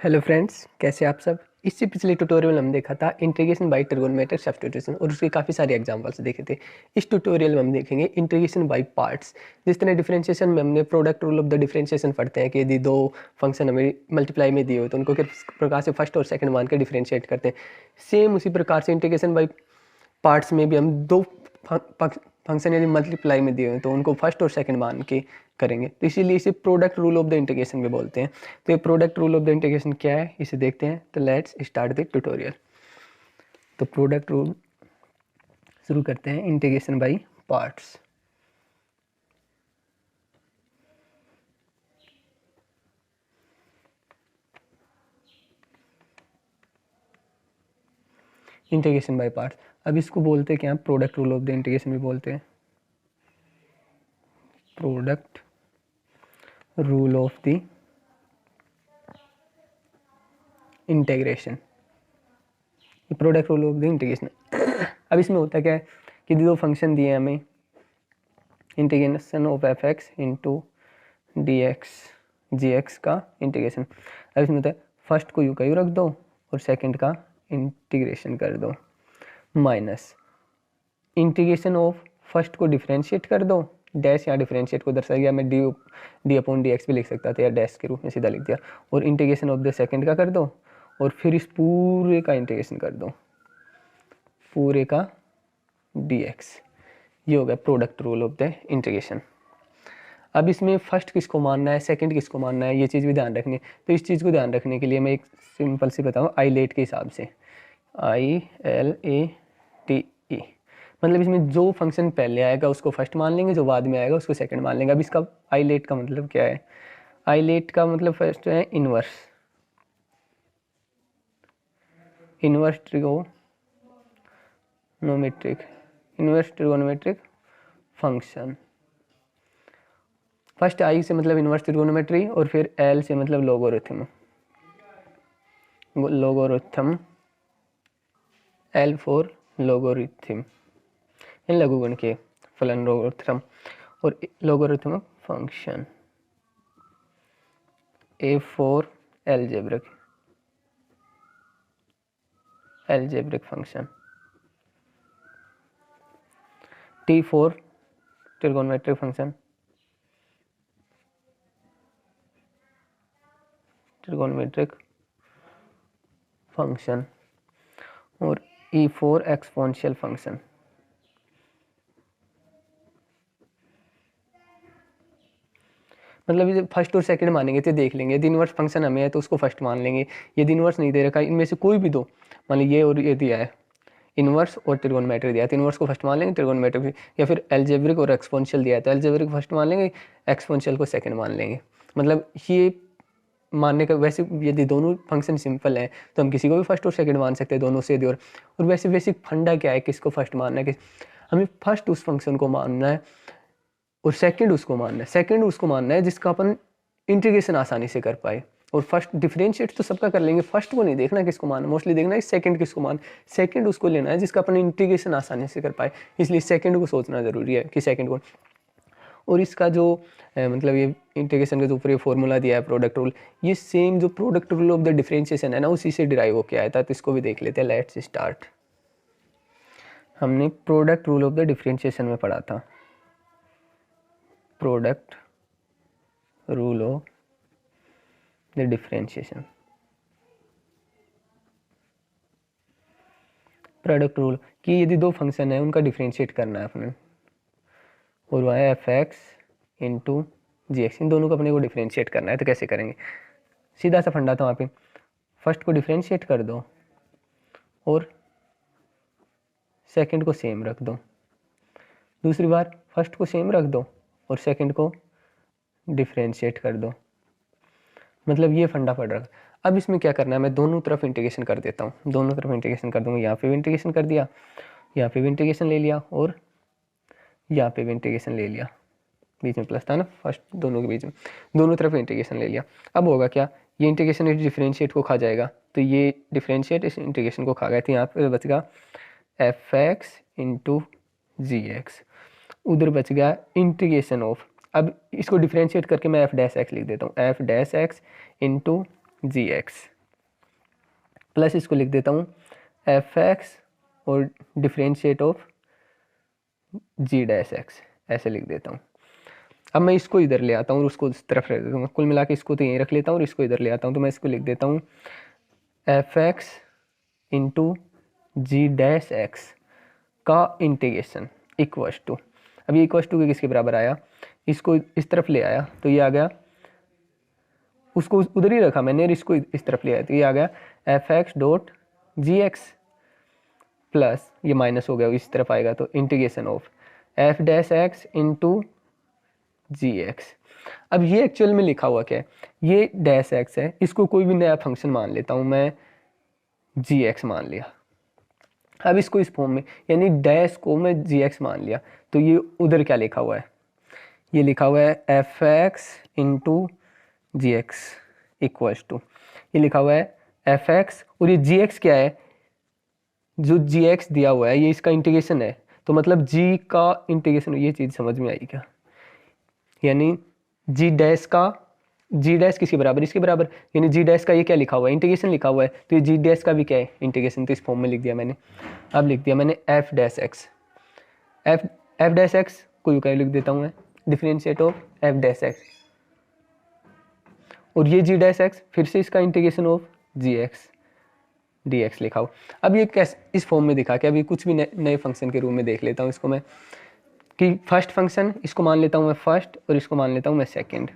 Hello friends, कैसे आप सब। इससे पिछले ट्यूटोरियल में हम देखा था इंटीग्रेशन बाय ट्रिगोनोमेट्रिक सब्स्टिट्यूशन और उसके काफ़ी सारे एग्जांपल्स देखे थे। इस ट्यूटोरियल में हम देखेंगे इंटीग्रेशन बाय पार्ट्स। जिस तरह डिफरेंशिएशन में हमने product rule of the differentiation पढ़ते हैं कि यदि दो फंक्शन हमें मल्टीप्लाई में दिए हो तो उनको किस प्रकार से फर्स्ट और सेकंड मान के डिफरेंशिएट करते हैं। सेम उसी प्रकार से इंटीग्रेशन बाय पार्ट्स में भी हम दो फंक्शन यदि मल्टीप्लाई में दिए हैं तो उनको फर्स्ट और सेकंड मान के करेंगे, तो इसीलिए इसे product rule of the integration भी बोलते हैं। तो ये product rule of the integration क्या है इसे देखते हैं। तो लेट्स स्टार्ट द ट्यूटोरियल। तो प्रोडक्ट रूल शुरू करते हैं integration by parts. Integration by parts, अब इसको बोलते हैं क्या, product rule of the integration भी बोलते हैं। Product rule of the integration, product rule of the integration. अब इसमें होता क्या है कि दो फंक्शन दिए हमें, integration of f x into d x g x का इंटीग्रेशन। अब इसमें होता है फर्स्ट को यू का यू रख दो और सेकंड का इंटीग्रेशन कर दो, माइनस इंटीग्रेशन ऑफ फर्स्ट को डिफरेंशिएट कर दो, डैश यहाँ डिफरेंशिएट को दर्शाया गया, मैं डी अपॉन डी एक्स भी लिख सकता था या डैश के रूप में सीधा लिख दिया, और इंटीग्रेशन ऑफ द सेकंड का कर दो और फिर इस पूरे का इंटीग्रेशन कर दो, पूरे का डी एक्स। ये हो गया product rule of the integration. अब इसमें फर्स्ट किसको मानना है, सेकंड किसको मानना है, ये चीज़ भी ध्यान रखनी है। तो इस चीज़ को ध्यान रखने के लिए मैं एक सिंपल सी बताऊँ, आई लेट के हिसाब से, ILATE, मतलब इसमें जो फंक्शन पहले आएगा उसको फर्स्ट मान लेंगे, जो बाद में आएगा उसको सेकंड मान लेंगे। अब इसका आई लेट का मतलब क्या है, आई लेट का मतलब फर्स्ट है inverse, inverse trigonometric function. First आई से मतलब इनवर्स ट्रिगोनोमेट्री और फिर एल से मतलब लोगोरिथम, एल फॉर लोगोरिथम, इन लघुगण के फलन लोगोरिथम, और logarithm function, A for algebraic function, T for trigonometric function, और ई फॉर एक्सपोनेंशियल फंक्शन। मतलब ये फर्स्ट और सेकंड मानेंगे तो देख लेंगे, यदि इनवर्स फंक्शन हमें है तो उसको फर्स्ट मान लेंगे, यदि इनवर्स नहीं दे रखा, इनमें से कोई भी दो, मान लीजिए ये और ये दिया है, इनवर्स और ट्रिगोनोमेट्रिक दिया है तो इनवर्स को फर्स्ट मान लेंगे, ट्रिगोनोमेट्रिक भी, या फिर एल्जेब्रिक और एक्सपोनेंशियल दिया है तो एल्जेब्रिक फर्स्ट मान लेंगे, एक्सपोनेंशियल को सेकंड मान लेंगे। मतलब ये मानने का, वैसे यदि दोनों फंक्शन सिंपल हैं तो हम किसी को भी फर्स्ट और सेकंड मान सकते हैं, दोनों से यदि, और वैसे बेसिक फंडा क्या है, किसको फर्स्ट मानना है, कि हमें फर्स्ट उस फंक्शन को मानना है और सेकंड उसको मानना है जिसका अपन इंटीग्रेशन आसानी से कर पाए। और फर्स्ट डिफरेंशिएट तो सबका कर लेंगे, फर्स्ट को नहीं देखना किसको मानना, मोस्टली देखना है सेकंड किसको मान, सेकंड उसको लेना है जिसका अपन इंटीग्रेशन आसानी से कर पाए, इसलिए सेकंड को सोचना जरूरी है कि सेकंड को। और इसका जो मतलब ये इंटीग्रेशन के जो ऊपर ये फॉर्मूला दिया है प्रोडक्ट रूल, ये सेम जो product rule of the differentiation है ना उसी से डिराइव होके आया था, तो इसको भी देख लेते हैं। Let's start. हमने product rule of the differentiation में पढ़ा था, product rule of the differentiation, product rule कि यदि दो फंक्शन है उनका डिफरेंशिएट करना है अपने, और वह है f x into g x, इन दोनों को अपने को डिफरेंशिएट करना है। तो कैसे करेंगे, सीधा सा फंडा था वहाँ पे, फर्स्ट को डिफरेंशिएट कर दो और सेकंड को सेम रख दो, दूसरी बार फर्स्ट को सेम रख दो और सेकंड को डिफरेंशिएट कर दो, मतलब ये फंडा पड़ रहा। अब इसमें क्या करना है, मैं दोनों तरफ इंटीग्रेशन कर देता हूँ, दोनों तरफ इंटीग्रेशन कर दूँगा, यहाँ पे भी इंटीग्रेशन कर दिया, यहाँ पे भी इंटीग्रेशन ले लिया और यहाँ पे भी इंटीग्रेशन ले लिया, बीच में प्लस था ना फर्स्ट, दोनों के बीच में दोनों तरफ इंटीग्रेशन ले लिया। अब होगा क्या, ये इंटीग्रेशन इस डिफरेंशिएट को खा जाएगा, तो ये डिफरेंशिएट इस इंटीग्रेशन को खा गया, तो यहाँ पे बचेगा F x into g x, उधर बच गया इंटीग्रेशन ऑफ, अब इसको डिफरेंशिएट करके मैं एफ डैश एक्स लिख देता हूँ, f dash x into g x plus इसको लिख देता हूँ एफ एक्स और differentiate of g dash x, ऐसे लिख देता हूँ। अब मैं इसको इधर ले आता हूँ और उसको इस तरफ रख देता हूँ, कुल मिला के इसको तो यहीं रख लेता हूँ और इसको इधर ले आता हूँ। तो मैं इसको लिख देता हूँ एफ एक्स इंटू जी डैश एक्स का इंटीग्रेशन इक्वस टू, अब ये इक्वस टू के किसके बराबर आया, इसको इस तरफ ले आया तो ये आ गया, उसको उधर ही रखा मैंने और इसको इस तरफ ले आया तो ये आ गया f x dot g x plus ये माइनस हो गया इस तरफ आएगा तो integration of f dash x into g x. अब ये एक्चुअल में लिखा हुआ क्या है, ये डैश एक्स है, इसको कोई भी नया फंक्शन मान लेता हूँ मैं, जी एक्स मान लिया। अब इसको इस फॉर्म में यानी डैश को मैं जी एक्स मान लिया तो ये उधर क्या लिखा हुआ है, ये लिखा हुआ है f x into g x equals to, ये लिखा हुआ है एफ एक्स और ये जी एक्स क्या है, जो जी एक्स दिया हुआ है ये इसका इंटीग्रेशन है, तो मतलब जी का इंटीग्रेशन, ये चीज़ समझ में आई क्या, यानी जी डैश का, जी डैश किसके बराबर, इसके बराबर, यानी जी डैश का ये क्या लिखा हुआ है, इंटीग्रेशन लिखा हुआ है, तो ये जी डैश का भी क्या है इंटीग्रेशन, तो इस फॉर्म में लिख दिया मैंने। अब लिख दिया मैंने f dash x, f dash x को यूं लिख देता हूँ मैं differentiate of f dash x, और ये जी डैश एक्स फिर से इसका integration of g x d x लिखा हो। अब ये कैसे इस फॉर्म में दिखा के अभी कुछ भी नए फंक्शन के रूप में देख लेता हूँ इसको मैं, कि फर्स्ट फंक्शन इसको मान लेता हूँ मैं फर्स्ट और इसको मान लेता हूँ मैं सेकंड,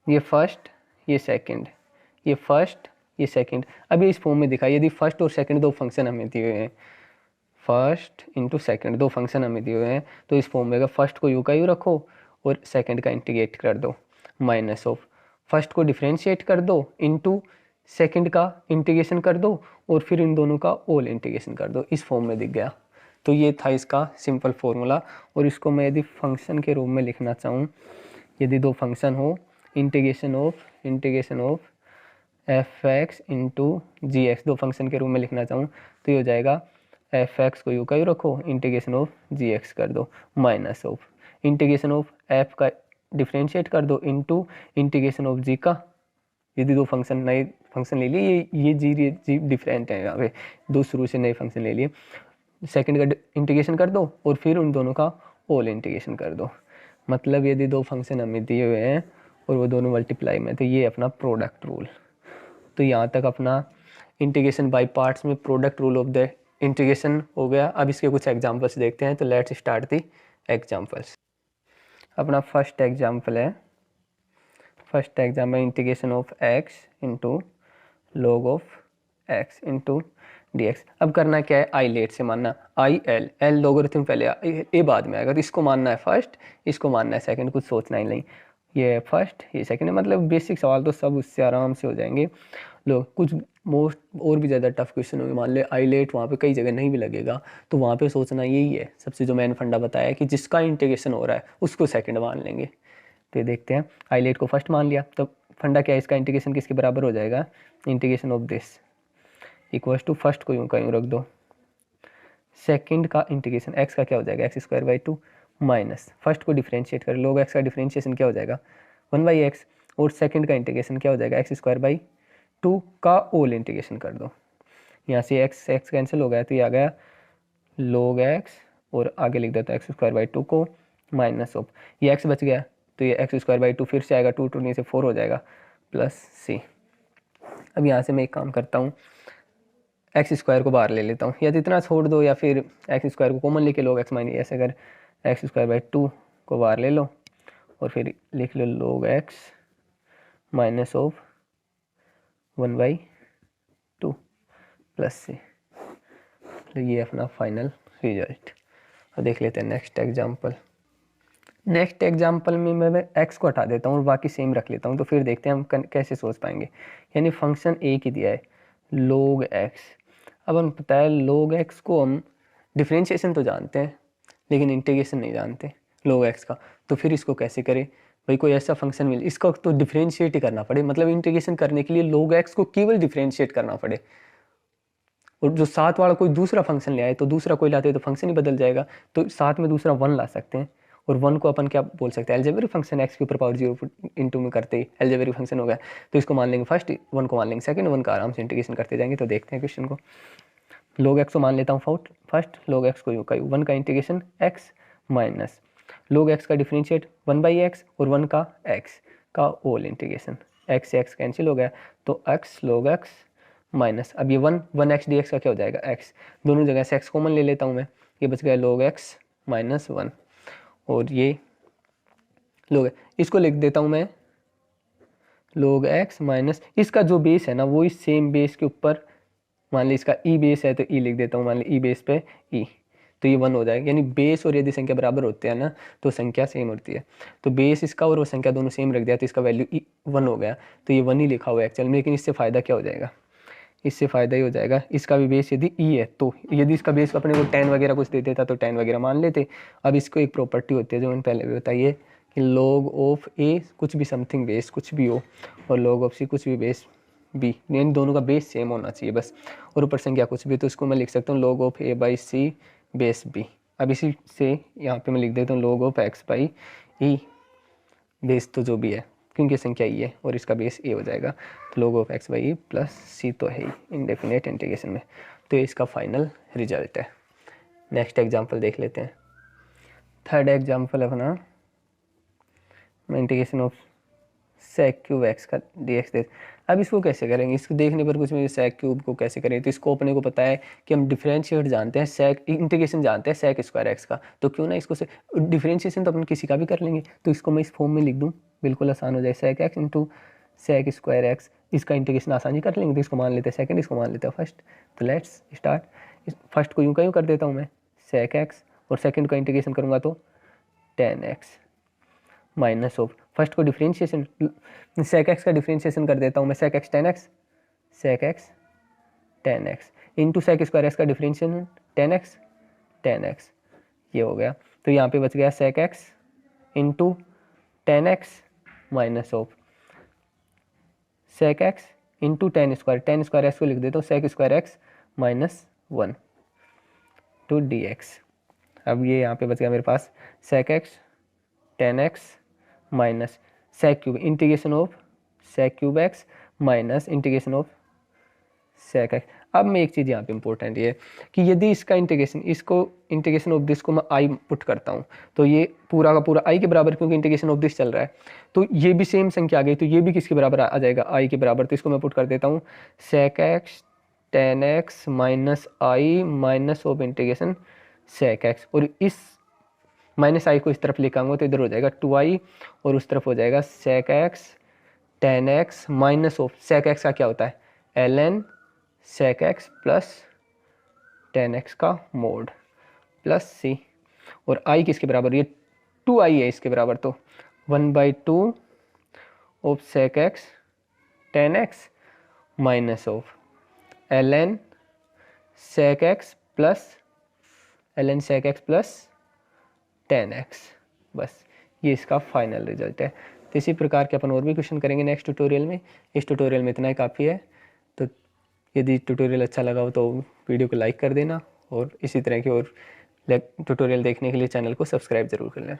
ये फर्स्ट ये सेकंड, ये फर्स्ट ये सेकंड। अब ये इस फॉर्म में दिखा, यदि फर्स्ट और सेकंड दो फंक्शन हमें दिए हुए हैं, फर्स्ट इंटू सेकंड दो फंक्शन हमें दिए हुए हैं, तो इस फॉर्म में फर्स्ट को यू का यू रखो और सेकंड का इंटीग्रेट कर दो, माइनस ऑफ फर्स्ट को डिफ्रेंशिएट कर दो इंटू सेकंड का इंटीग्रेशन कर दो और फिर इन दोनों का ऑल इंटीग्रेशन कर दो, इस फॉर्म में दिख गया। तो ये था इसका सिंपल फॉर्मूला, और इसको मैं यदि फंक्शन के रूप में लिखना चाहूँ, यदि दो फंक्शन हो, integration of f x into g x दो फंक्शन के रूप में लिखना चाहूँ तो ये हो जाएगा एफ एक्स को यू का यू रखो, इंटीग्रेशन ऑफ जी एक्स कर दो, minus of integration of f का डिफ्रेंशिएट कर दो इंटू इंटीग्रेशन ऑफ जी का, यदि दो फंक्शन नए फंक्शन ले लिए, ये जी डिफरेंट है, यहाँ पे दो शुरू से नए फंक्शन ले लिए, सेकंड का इंटीग्रेशन कर दो और फिर उन दोनों का ऑल इंटीग्रेशन कर दो। मतलब यदि दो फंक्शन हमें दिए हुए हैं और वो दोनों मल्टीप्लाई में, तो ये अपना प्रोडक्ट रूल। तो यहाँ तक अपना इंटीग्रेशन बाय पार्ट्स में product rule of the integration हो गया। अब इसके कुछ एग्जांपल्स देखते हैं, तो लेट्स स्टार्ट दी एग्जांपल्स। अपना फर्स्ट एग्जांपल है, first example integration of x into log of x into d x. अब करना क्या है, आई लेट से मानना, आई एल, एल लोगरिथम पहले ए बाद में आएगा, तो इसको मानना है फर्स्ट, इसको मानना है सेकंड, कुछ सोचना ही नहीं, ये फर्स्ट ये सेकंड है। मतलब बेसिक सवाल तो सब उससे आराम से हो जाएंगे। लोग कुछ मोस्ट और भी ज़्यादा टफ क्वेश्चन होंगे, मान ले आई लेट वहाँ पे कई जगह नहीं भी लगेगा, तो वहाँ पे सोचना यही है सबसे जो मैंने फंडा बताया कि जिसका इंटीग्रेशन हो रहा है उसको सेकंड मान लेंगे। तो ये देखते हैं, आई लेट को फर्स्ट मान लिया, तो फंडा क्या है, इसका इंटीग्रेशन किसके बराबर हो जाएगा, integration of this equals to first को यूँ का यूँ रख दो, सेकंड का इंटीग्रेशन एक्स का क्या हो जाएगा, x square by two minus first को डिफ्रेंशिएट कर लोग एक्स का डिफ्रेंशिएशन क्या हो जाएगा 1/x, और सेकंड का इंटीग्रेशन क्या हो जाएगा एक्स स्क्वायर बाई टू का ऑल इंटीग्रेशन कर दो। यहाँ से एक्स एक्स कैंसिल हो गया तो ये आ गया log x, और आगे लिख देता है एक्स स्क्वायर बाई टू को माइनस ऑफ ये एक्स बच गया तो ये एक्स स्क्वायर बाई टू फिर से आएगा, टू नीचे 4 हो जाएगा प्लस सी। अब यहाँ से मैं एक काम करता हूँ, एक्स स्क्वायर को बाहर ले लेता हूँ, या तो इतना छोड़ दो या फिर एक्स स्क्वायर को कॉमन लेके log x माइनस, ऐसे अगर एक्स स्क्वायर बाई टू को बाहर ले लो और फिर लिख लो log x minus of 1/2 plus से, तो ये अपना फाइनल रिजल्ट। और देख लेते हैं नेक्स्ट एग्जांपल। नेक्स्ट एग्जांपल में मैं x को हटा देता हूँ और बाकी सेम रख लेता हूँ, तो फिर देखते हैं हम कैसे सोच पाएंगे। यानी फंक्शन एक ही दिया है log x, अब हम पता है log x को हम डिफ्रेंशिएशन तो जानते हैं लेकिन इंटीग्रेशन नहीं जानते log x का, तो फिर इसको कैसे करें भाई, कोई ऐसा फंक्शन मिले इसका तो डिफ्रेंशिएट ही करना पड़े, मतलब इंटीग्रेशन करने के लिए log x को केवल डिफ्रेंशिएट करना पड़े, और जो साथ वाला कोई दूसरा फंक्शन ले आए तो दूसरा कोई लाते तो फंक्शन ही बदल जाएगा, तो साथ में दूसरा 1 ला सकते हैं और 1 को अपन क्या बोल सकते हैं, अलजेब्रिक फंक्शन x के ऊपर पावर 0 इंटू में करते ही अलजेब्रिक फंक्शन हो गया। तो इसको मान लेंगे फर्स्ट, 1 को मान लेंगे सेकंड, 1 का आराम से इंटीग्रेशन करते जाएंगे। तो देखते हैं क्वेश्चन को। log x को मान लेता हूँ फर्स्ट, log x को यूँ का 1 का integration x minus log x का डिफरेंशिएट 1/x और 1 का x का होल इंटीग्रेशन, x से x कैंसिल हो गया तो x log x माइनस, अब ये 1x dx का क्या हो जाएगा x, दोनों जगह से x कॉमन ले लेता हूँ मैं, ये बच गया log x माइनस 1 और ये log, इसको लिख देता हूँ मैं log x माइनस, इसका जो बेस है ना वो इस सेम बेस के ऊपर, मान ली इसका e बेस है तो e लिख देता हूँ, मान ली e बेस पे e, तो ये 1 हो जाएगा। यानी बेस और यदि संख्या बराबर होते हैं ना तो संख्या सेम होती है। तो बेस इसका और वो संख्या दोनों सेम रख दिया तो इसका वैल्यू 1 हो गया, तो ये 1 ही लिखा हुआ है एक्चुअल में। लेकिन इससे फ़ायदा क्या हो जाएगा, इससे फ़ायदा ही हो जाएगा, इसका भी बेस यदि e है तो यदि इसका बेस अपने को 10 वगैरह कुछ दे देता तो 10 वगैरह मान लेते। अब इसको एक प्रॉपर्टी होती है जो मैंने पहले भी बताई है कि log ऑफ a कुछ भी समथिंग बेस कुछ भी हो और log ऑफ c कुछ भी बेस b, इन दोनों का बेस सेम होना चाहिए बस, और ऊपर संख्या कुछ भी, तो इसको मैं लिख सकता हूँ log of a by c base b। अब इसी से यहाँ पे मैं लिख देता हूँ log of x by e base तो जो भी है क्योंकि संख्या e है और इसका बेस a हो जाएगा, तो log of x by e plus c तो है ही इनडेफिनेट इंटीग्रेशन में। तो ये इसका फाइनल रिजल्ट है। नेक्स्ट एग्जाम्पल देख लेते हैं। थर्ड एग्जाम्पल अपना integration of sec cube x का dx दे। अब इसको कैसे करेंगे, इसको देखने पर कुछ में सेक क्यूब को कैसे करें, तो इसको अपने को पता है कि हम डिफरेंशिएट जानते हैं, सेक इंटीग्रेशन जानते हैं सेक स्क्वायर एक्स का, तो क्यों ना इसको से डिफरेंशिएशन तो अपन किसी का भी कर लेंगे। तो इसको मैं इस फॉर्म में लिख दूँ, बिल्कुल आसान हो जाए, sec x into sec square x, इसका इंटीग्रेशन आसानी कर लेंगे। तो इसको मान लेते हैं सेकंड, इसको मान लेते हैं फर्स्ट। तो लेट्स स्टार्ट। फर्स्ट को यूँ का यूँ कर देता हूँ मैं सेक एक्स, और सेकंड का इंटीग्रेशन करूँगा तो tan x minus of, first को डिफरेंशिएशन सेक एक्स का डिफरेंशिएशन कर देता हूँ मैं, sec x tan x, sec x tan x into sec square x का डिफरेंशिएशन tan x, ये हो गया। तो यहाँ पे बच गया sec x into tan x minus of sec x into tan square x को लिख देता हूँ sec square x minus 1 to dx। अब ये यहाँ पे बच गया मेरे पास sec x tan x minus sec cube integration of sec cube x minus integration of sec x. अब मैं एक चीज़ यहाँ पे इंपॉर्टेंट ये कि यदि इसका इंटीग्रेशन, इसको इंटीग्रेशन ऑफ दिस को मैं आई पुट करता हूँ तो ये पूरा का पूरा आई के बराबर, क्योंकि इंटीग्रेशन ऑफ दिस चल रहा है तो ये भी सेम संख्या आ गई, तो ये भी किसके बराबर आ जाएगा, आई के बराबर। तो इसको मैं पुट कर देता हूँ sec x tan x minus I minus of integration sec x, और इस माइनस आई को इस तरफ लेकर आऊँगा तो इधर हो जाएगा 2i और उस तरफ हो जाएगा sec x tan x minus of sec x का क्या होता है ln sec x plus tan x का मोड प्लस c, और i किसके बराबर, ये 2i है इसके बराबर, तो 1/2 of sec x tan x minus of ln sec x plus tan x। बस ये इसका फाइनल रिजल्ट है। तो इसी प्रकार के अपन और भी क्वेश्चन करेंगे नेक्स्ट ट्यूटोरियल में। इस ट्यूटोरियल में इतना ही काफ़ी है। तो यदि ट्यूटोरियल अच्छा लगा हो तो वीडियो को लाइक कर देना, और इसी तरह के और ट्यूटोरियल देखने के लिए चैनल को सब्सक्राइब जरूर कर लेना।